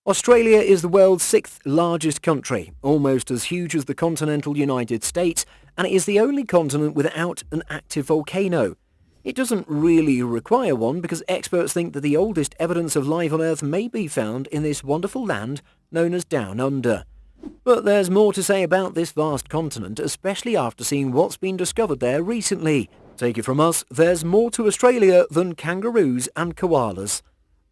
Australia is the world's sixth largest country, almost as huge as the continental United States, and it is the only continent without an active volcano. It doesn't really require one because experts think that the oldest evidence of life on Earth may be found in this wonderful land known as Down Under. But there's more to say about this vast continent, especially after seeing what's been discovered there recently. Take it from us, there's more to Australia than kangaroos and koalas.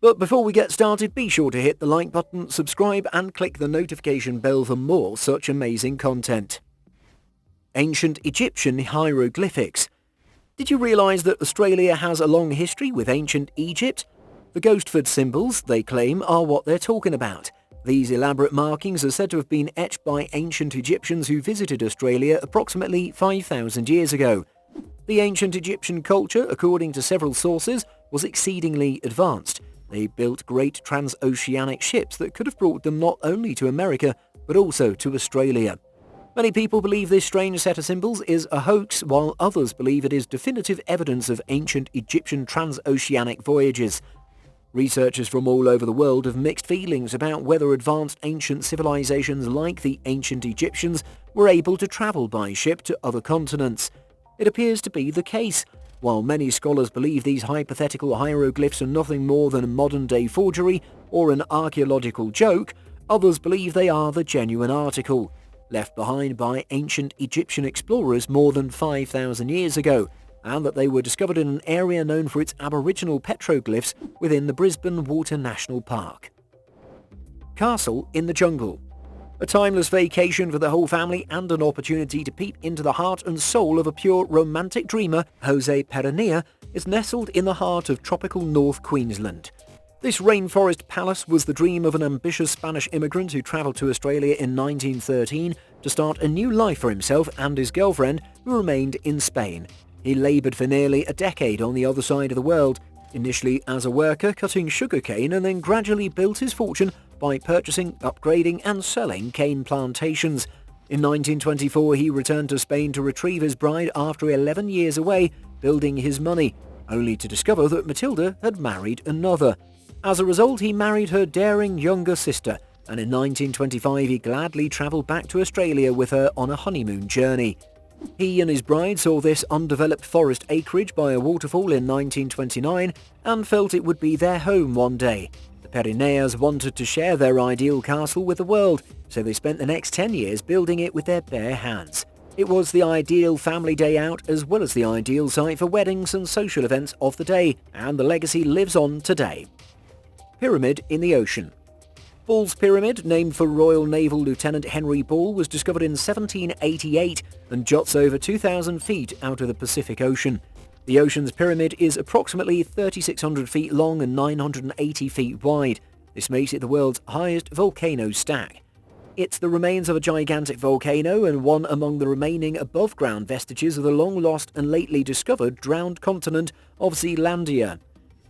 But before we get started, be sure to hit the like button, subscribe and click the notification bell for more such amazing content. Ancient Egyptian hieroglyphics. Did you realise that Australia has a long history with ancient Egypt? The Ghostford symbols, they claim, are what they're talking about. These elaborate markings are said to have been etched by ancient Egyptians who visited Australia approximately 5,000 years ago. The ancient Egyptian culture, according to several sources, was exceedingly advanced. They built great transoceanic ships that could have brought them not only to America, but also to Australia. Many people believe this strange set of symbols is a hoax, while others believe it is definitive evidence of ancient Egyptian transoceanic voyages. Researchers from all over the world have mixed feelings about whether advanced ancient civilizations like the ancient Egyptians were able to travel by ship to other continents. It appears to be the case. While many scholars believe these hypothetical hieroglyphs are nothing more than a modern-day forgery or an archaeological joke, others believe they are the genuine article, left behind by ancient Egyptian explorers more than 5,000 years ago, and that they were discovered in an area known for its aboriginal petroglyphs within the Brisbane Water National Park. Castle in the Jungle. A timeless vacation for the whole family and an opportunity to peep into the heart and soul of a pure romantic dreamer, Jose Perenilla, is nestled in the heart of tropical North Queensland. This rainforest palace was the dream of an ambitious Spanish immigrant who travelled to Australia in 1913 to start a new life for himself and his girlfriend, who remained in Spain. He laboured for nearly a decade on the other side of the world, initially as a worker cutting sugarcane, and then gradually built his fortune by purchasing, upgrading and selling cane plantations. In 1924 he returned to Spain to retrieve his bride after 11 years away, building his money, only to discover that Matilda had married another. As a result, he married her daring younger sister, and in 1925 he gladly travelled back to Australia with her on a honeymoon journey. He and his bride saw this undeveloped forest acreage by a waterfall in 1929 and felt it would be their home one day. The Perenillas wanted to share their ideal castle with the world, so they spent the next 10 years building it with their bare hands. It was the ideal family day out as well as the ideal site for weddings and social events of the day, and the legacy lives on today. Pyramid in the ocean. Ball's Pyramid, named for Royal Naval Lieutenant Henry Ball, was discovered in 1788 and juts over 2,000 feet out of the Pacific Ocean. The ocean's pyramid is approximately 3,600 feet long and 980 feet wide. This makes it the world's highest volcano stack. It's the remains of a gigantic volcano and one among the remaining above-ground vestiges of the long-lost and lately discovered drowned continent of Zealandia.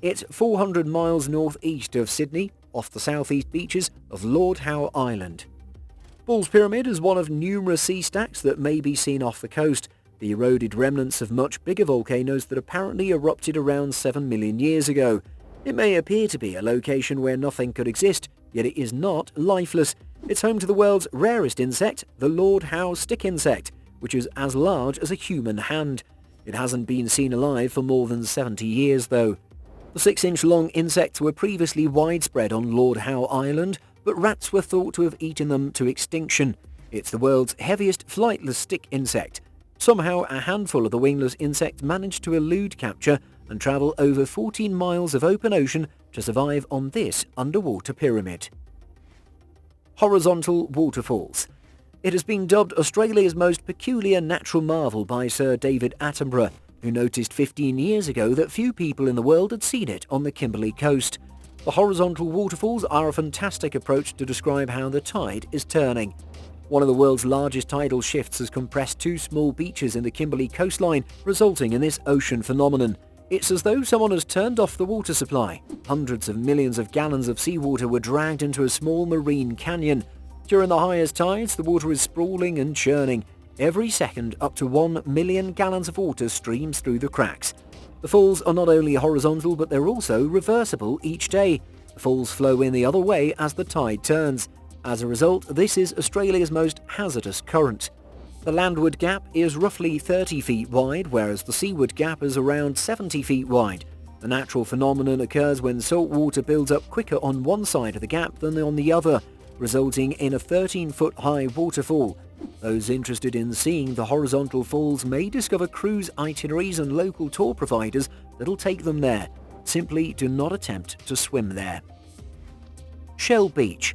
It's 400 miles northeast of Sydney, off the southeast beaches of Lord Howe Island. Ball's Pyramid is one of numerous sea stacks that may be seen off the coast, the eroded remnants of much bigger volcanoes that apparently erupted around 7 million years ago. It may appear to be a location where nothing could exist, yet it is not lifeless. It's home to the world's rarest insect, the Lord Howe stick insect, which is as large as a human hand. It hasn't been seen alive for more than 70 years though. The 6-inch-long insects were previously widespread on Lord Howe Island, but rats were thought to have eaten them to extinction. It's the world's heaviest flightless stick insect. Somehow, a handful of the wingless insects managed to elude capture and travel over 14 miles of open ocean to survive on this underwater pyramid. Horizontal waterfalls. It has been dubbed Australia's most peculiar natural marvel by Sir David Attenborough, who noticed 15 years ago that few people in the world had seen it on the Kimberley coast. The horizontal waterfalls are a fantastic approach to describe how the tide is turning. One of the world's largest tidal shifts has compressed two small beaches in the Kimberley coastline, resulting in this ocean phenomenon. It's as though someone has turned off the water supply. Hundreds of millions of gallons of seawater were dragged into a small marine canyon. During the highest tides, the water is sprawling and churning. Every second, up to 1 million gallons of water streams through the cracks. The falls are not only horizontal, but they're also reversible each day. The falls flow in the other way as the tide turns. As a result, this is Australia's most hazardous current. The landward gap is roughly 30 feet wide, whereas the seaward gap is around 70 feet wide. The natural phenomenon occurs when salt water builds up quicker on one side of the gap than on the other, resulting in a 13-foot high waterfall. Those interested in seeing the horizontal falls may discover cruise itineraries and local tour providers that'll take them there. Simply do not attempt to swim there. Shell Beach.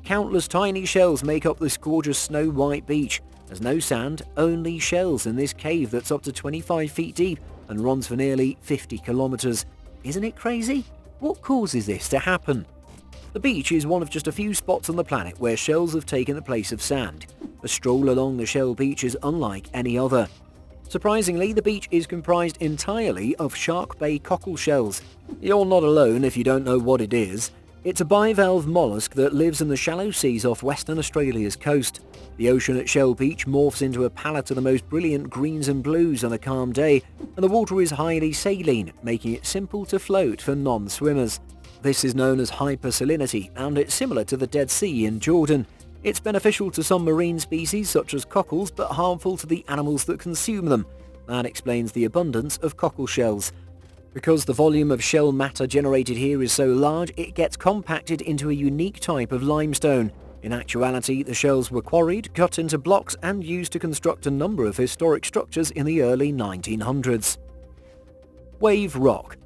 Countless tiny shells make up this gorgeous snow-white beach. There's no sand, only shells in this cave that's up to 25 feet deep and runs for nearly 50 kilometers. Isn't it crazy? What causes this to happen? The beach is one of just a few spots on the planet where shells have taken the place of sand. A stroll along the shell beach is unlike any other. Surprisingly, the beach is comprised entirely of Shark Bay cockle shells. You're not alone if you don't know what it is. It's a bivalve mollusk that lives in the shallow seas off Western Australia's coast. The ocean at Shell Beach morphs into a palette of the most brilliant greens and blues on a calm day, and the water is highly saline, making it simple to float for non-swimmers. This is known as hypersalinity, and it's similar to the Dead Sea in Jordan. It's beneficial to some marine species such as cockles, but harmful to the animals that consume them. That explains the abundance of cockle shells. Because the volume of shell matter generated here is so large, it gets compacted into a unique type of limestone. In actuality, the shells were quarried, cut into blocks, and used to construct a number of historic structures in the early 1900s. Wave Rock.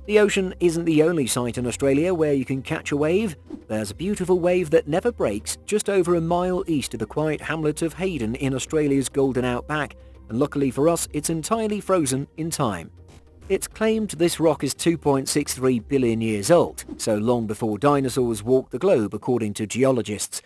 The ocean isn't the only site in Australia where you can catch a wave. There's a beautiful wave that never breaks just over a mile east of the quiet hamlet of Hayden in Australia's Golden Outback, and luckily for us, it's entirely frozen in time. It's claimed this rock is 2.63 billion years old, so long before dinosaurs walked the globe according to geologists.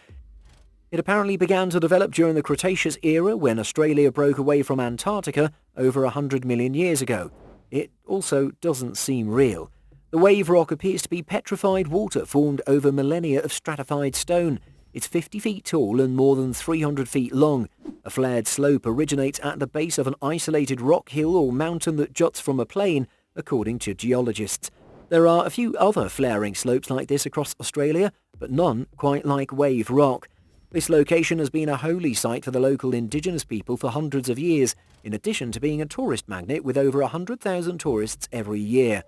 It apparently began to develop during the Cretaceous era when Australia broke away from Antarctica over 100 million years ago. It also doesn't seem real. The wave rock appears to be petrified water formed over millennia of stratified stone. It's 50 feet tall and more than 300 feet long. A flared slope originates at the base of an isolated rock hill or mountain that juts from a plain, according to geologists. There are a few other flaring slopes like this across Australia, but none quite like Wave Rock. This location has been a holy site for the local indigenous people for hundreds of years, in addition to being a tourist magnet with over 100,000 tourists every year.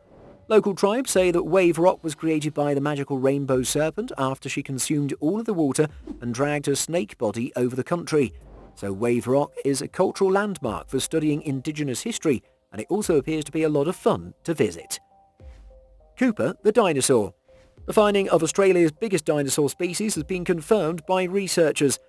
Local tribes say that Wave Rock was created by the magical rainbow serpent after she consumed all of the water and dragged her snake body over the country. So Wave Rock is a cultural landmark for studying indigenous history, and it also appears to be a lot of fun to visit. Cooper the dinosaur. The finding of Australia's biggest dinosaur species has been confirmed by researchers.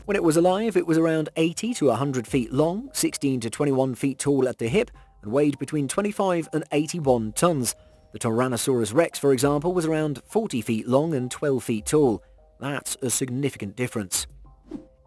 When it was alive, it was around 80 to 100 feet long, 16 to 21 feet tall at the hip, and weighed between 25 and 81 tons. The Tyrannosaurus rex, for example, was around 40 feet long and 12 feet tall. That's a significant difference.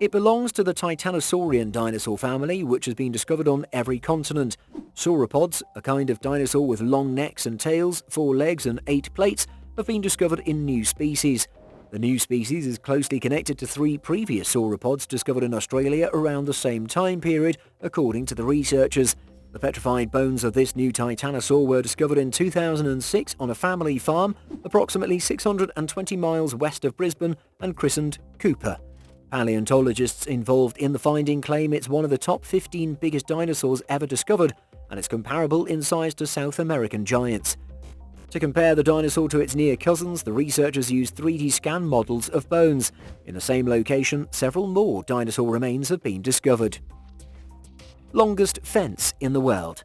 It belongs to the Titanosaurian dinosaur family, which has been discovered on every continent. Sauropods, a kind of dinosaur with long necks and tails, 4 legs and 8 plates, have been discovered in new species. The new species is closely connected to 3 previous sauropods discovered in Australia around the same time period, according to the researchers. The petrified bones of this new titanosaur were discovered in 2006 on a family farm approximately 620 miles west of Brisbane and christened Cooper. Paleontologists involved in the finding claim it's one of the top 15 biggest dinosaurs ever discovered, and it's comparable in size to South American giants. To compare the dinosaur to its near cousins, the researchers used 3D scan models of bones. In the same location, several more dinosaur remains have been discovered. Longest fence in the world.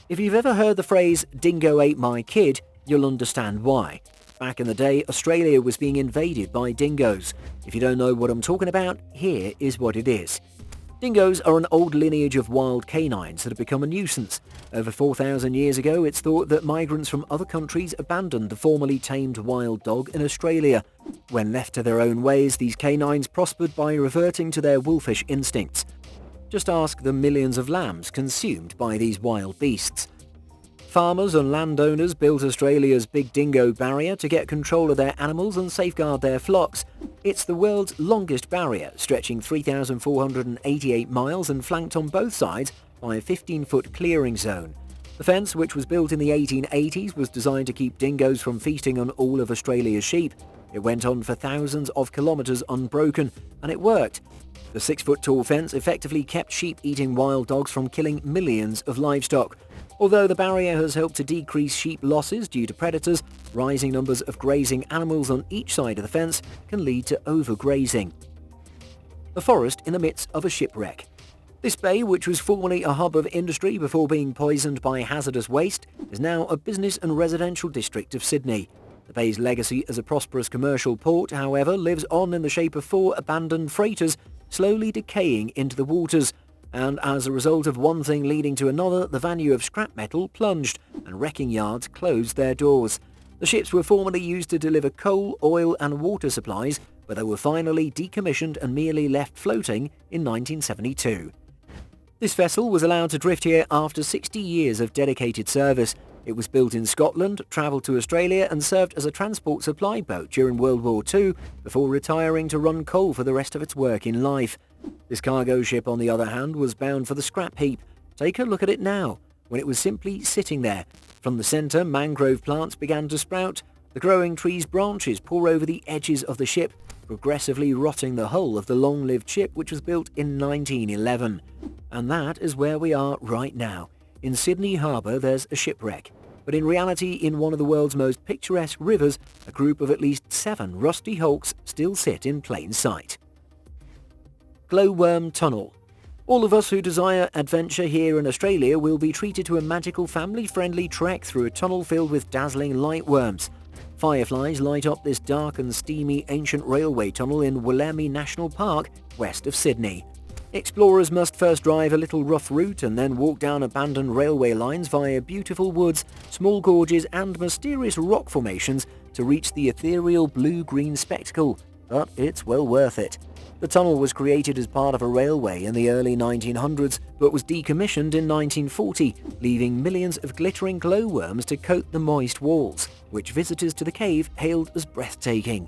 If you've ever heard the phrase, "dingo ate my kid," you'll understand why. Back in the day, Australia was being invaded by dingoes. If you don't know what I'm talking about, here is what it is. Dingoes are an old lineage of wild canines that have become a nuisance. Over 4,000 years ago, it's thought that migrants from other countries abandoned the formerly tamed wild dog in Australia. When left to their own ways, these canines prospered by reverting to their wolfish instincts. Just ask the millions of lambs consumed by these wild beasts. Farmers and landowners built Australia's Big Dingo Barrier to get control of their animals and safeguard their flocks. It's the world's longest barrier, stretching 3,488 miles and flanked on both sides by a 15-foot clearing zone. The fence, which was built in the 1880s, was designed to keep dingoes from feasting on all of Australia's sheep. It went on for thousands of kilometres unbroken, and it worked. The 6-foot-tall fence effectively kept sheep-eating wild dogs from killing millions of livestock. Although the barrier has helped to decrease sheep losses due to predators, rising numbers of grazing animals on each side of the fence can lead to overgrazing. A forest in the midst of a shipwreck. This bay, which was formerly a hub of industry before being poisoned by hazardous waste, is now a business and residential district of Sydney. The bay's legacy as a prosperous commercial port, however, lives on in the shape of 4 abandoned freighters slowly decaying into the waters, and as a result of one thing leading to another, the value of scrap metal plunged and wrecking yards closed their doors. The ships were formerly used to deliver coal, oil and water supplies, but they were finally decommissioned and merely left floating in 1972. This vessel was allowed to drift here after 60 years of dedicated service. It was built in Scotland, travelled to Australia and served as a transport supply boat during World War II before retiring to run coal for the rest of its working life. This cargo ship, on the other hand, was bound for the scrap heap. Take a look at it now, when it was simply sitting there. From the centre, mangrove plants began to sprout. The growing tree's branches pour over the edges of the ship, progressively rotting the hull of the long-lived ship which was built in 1911. And that is where we are right now. In Sydney Harbour there's a shipwreck, but in reality in one of the world's most picturesque rivers, a group of at least 7 rusty hulks still sit in plain sight. Glowworm Tunnel. All of us who desire adventure here in Australia will be treated to a magical family-friendly trek through a tunnel filled with dazzling lightworms. Fireflies light up this dark and steamy ancient railway tunnel in Wollemi National Park, west of Sydney. Explorers must first drive a little rough route and then walk down abandoned railway lines via beautiful woods, small gorges and mysterious rock formations to reach the ethereal blue-green spectacle, but it's well worth it. The tunnel was created as part of a railway in the early 1900s, but was decommissioned in 1940, leaving millions of glittering glowworms to coat the moist walls, which visitors to the cave hailed as breathtaking.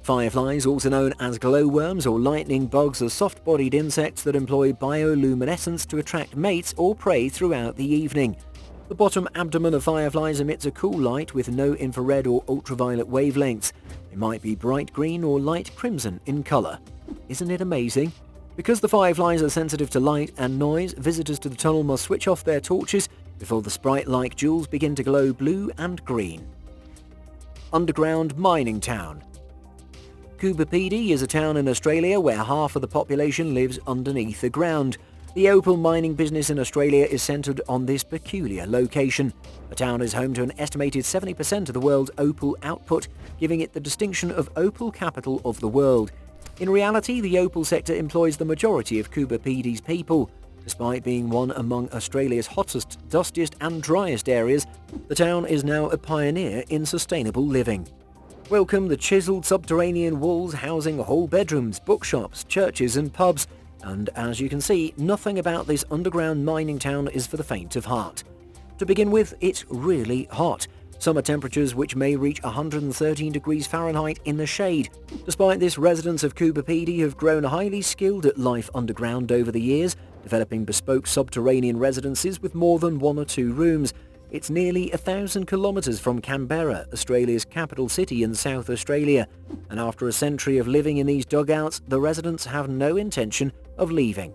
Fireflies, also known as glowworms or lightning bugs, are soft-bodied insects that employ bioluminescence to attract mates or prey throughout the evening. The bottom abdomen of fireflies emits a cool light with no infrared or ultraviolet wavelengths. It might be bright green or light crimson in colour. Isn't it amazing? Because the fireflies are sensitive to light and noise, visitors to the tunnel must switch off their torches before the sprite-like jewels begin to glow blue and green. Underground mining town. Coober Pedy is a town in Australia where half of the population lives underneath the ground. The opal mining business in Australia is centred on this peculiar location. The town is home to an estimated 70% of the world's opal output, giving it the distinction of opal capital of the world. In reality, the opal sector employs the majority of Coober Pedy's people. Despite being one among Australia's hottest, dustiest and driest areas, the town is now a pioneer in sustainable living. Welcome the chiselled subterranean walls housing whole bedrooms, bookshops, churches and pubs, and as you can see, nothing about this underground mining town is for the faint of heart. To begin with, it's really hot. Summer temperatures which may reach 113 degrees Fahrenheit in the shade. Despite this, residents of Coober Pedy have grown highly skilled at life underground over the years, developing bespoke subterranean residences with more than 1 or 2 rooms. It's nearly 1,000 kilometres from Canberra, Australia's capital city in South Australia, and after a century of living in these dugouts, the residents have no intention of leaving.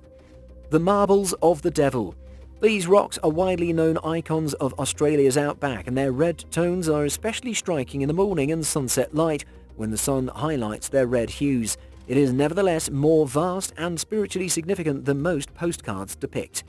The Marbles of the Devil. These rocks are widely known icons of Australia's outback, and their red tones are especially striking in the morning and sunset light when the sun highlights their red hues. It is nevertheless more vast and spiritually significant than most postcards depict.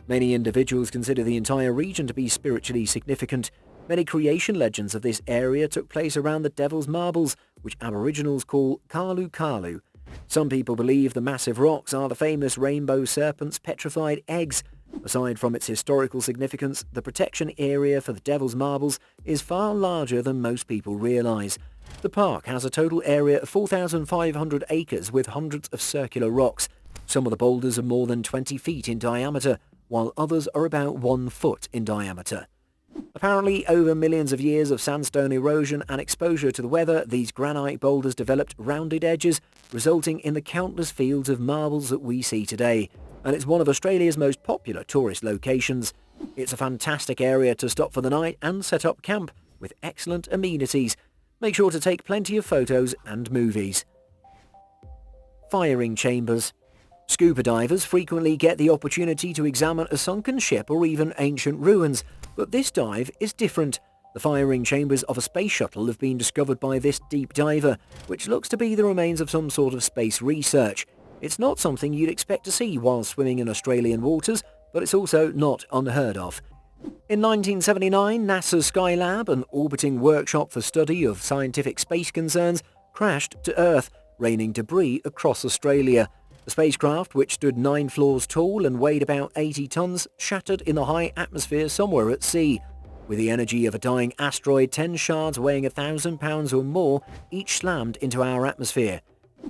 Many individuals consider the entire region to be spiritually significant. Many creation legends of this area took place around the Devil's Marbles, which Aboriginals call Kalu Kalu. Some people believe the massive rocks are the famous rainbow serpent's petrified eggs. Aside from its historical significance, the protection area for the Devil's Marbles is far larger than most people realise. The park has a total area of 4,500 acres with hundreds of circular rocks. Some of the boulders are more than 20 feet in diameter, while others are about 1 foot in diameter. Apparently, over millions of years of sandstone erosion and exposure to the weather, these granite boulders developed rounded edges, resulting in the countless fields of marbles that we see today. And it's one of Australia's most popular tourist locations. It's a fantastic area to stop for the night and set up camp, with excellent amenities. Make sure to take plenty of photos and movies. Firing chambers. Scuba divers frequently get the opportunity to examine a sunken ship or even ancient ruins, but this dive is different. The firing chambers of a space shuttle have been discovered by this deep diver, which looks to be the remains of some sort of space research. It's not something you'd expect to see while swimming in Australian waters, but it's also not unheard of. In 1979, NASA's Skylab, an orbiting workshop for study of scientific space concerns, crashed to Earth, raining debris across Australia. The spacecraft, which stood 9 floors tall and weighed about 80 tons, shattered in the high atmosphere somewhere at sea. With the energy of a dying asteroid, 10 shards weighing 1,000 pounds or more each slammed into our atmosphere.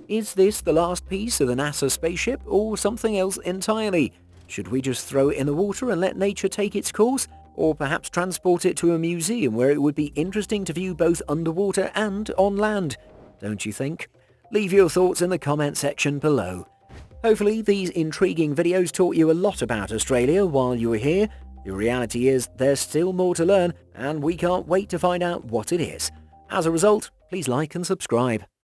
Is this the last piece of the NASA spaceship, or something else entirely? Should we just throw it in the water and let nature take its course? Or perhaps transport it to a museum where it would be interesting to view both underwater and on land? Don't you think? Leave your thoughts in the comment section below. Hopefully these intriguing videos taught you a lot about Australia while you were here. The reality is there's still more to learn, and we can't wait to find out what it is. As a result, please like and subscribe.